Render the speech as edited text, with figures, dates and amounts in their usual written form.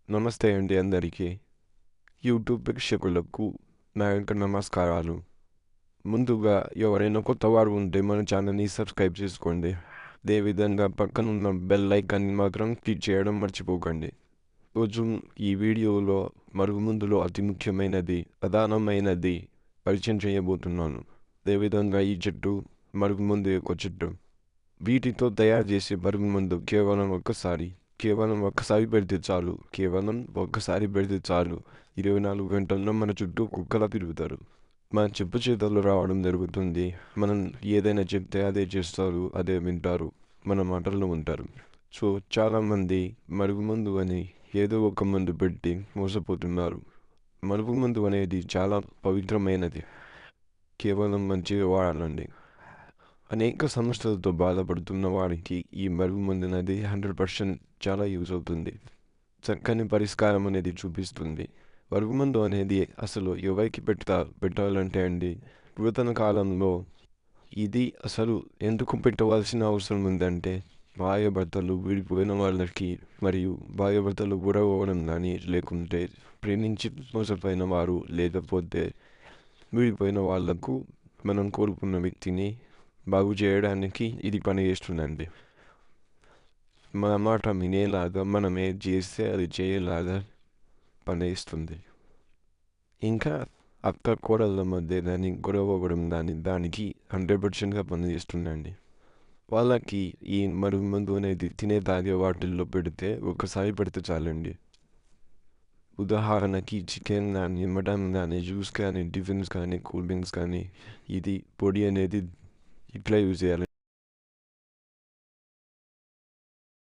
నమస్తే అండి అందరికీ. యూట్యూబ్ ప్రేక్షకులకు నా యొక్క నమస్కారాలు. ముందుగా ఎవరైనా కొత్తవారు ఉంటే మన ఛానల్ని సబ్స్క్రైబ్ చేసుకోండి. అదేవిధంగా పక్కనున్న బెల్ ఐకాన్ని మాత్రం క్లిక్ చేయడం మర్చిపోకండి. రోజు ఈ వీడియోలో మరుగుమందులో అతి ముఖ్యమైనది, ప్రధానమైనది పరిచయం చేయబోతున్నాను. అదేవిధంగా ఈ చెట్టు మరుగుమందు యొక్క చెట్టు. వీటితో తయారు చేసే మరుగుమందు కేవలం ఒక్కసారి పెడితే చాలు. కేవలం ఒక్కసారి పెడితే చాలు. 24 గంటల్లో మన చుట్టూ కుక్కలా తిరుగుతారు. మన చెప్పు చేతుల్లో రావడం జరుగుతుంది. మనం ఏదైనా చెప్తే అదే చేస్తారు, అదే వింటారు, మన మాటల్లో ఉంటారు. సో చాలామంది మరుగుమందు అని ఏదో ఒక మందు పెట్టి మోసపోతున్నారు. మరుగుమందు అనేది చాలా పవిత్రమైనది. కేవలం మంచిగా వాడాలండి. అనేక సమస్యలతో బాధపడుతున్న వారికి ఈ మరుగుమందు అనేది 100% చాలా యూజ్ అవుతుంది. చక్కని పరిష్కారం అనేది చూపిస్తుంది. మరుగుమందు అనేది అసలు ఎవరికి పెట్టాలంటే అండి, పురాతన కాలంలో ఇది అసలు ఎందుకు పెట్టవలసిన అవసరం ఉందంటే, భార్యాభర్తలు విడిపోయిన వాళ్ళకి మరియు భార్యాభర్తలు గొడవ అవ్వడం కానీ, లేకుంటే ప్రేమించి మోసపోయిన వారు, లేకపోతే విడిపోయిన వాళ్లకు మనం కోరుకున్న వ్యక్తిని బాగు చేయడానికి ఇది పని చేస్తుందండి. మన మాట వినేలాగా, మనం ఏది చేస్తే అది చేయలాగా పనిచేస్తుంది. ఇంకా అక్క కోడళ్ళ మధ్య దాన్ని గొడవ అవ్వడం దానికి 100%గా పనిచేస్తుందండి. వాళ్ళకి ఈ మరుగుమందు అనేది తినే తాగే వాటిల్లో పెడితే ఒకసారి పెడితే చాలండి. ఉదాహరణకి చికెన్ కానీ, మటన్ కానీ, జ్యూస్ కానీ, టిఫిన్స్ కానీ, కూల్ డ్రింక్స్ కానీ, ఇది పొడి అనేది ఇట్లా యూజ్ చేయాలి.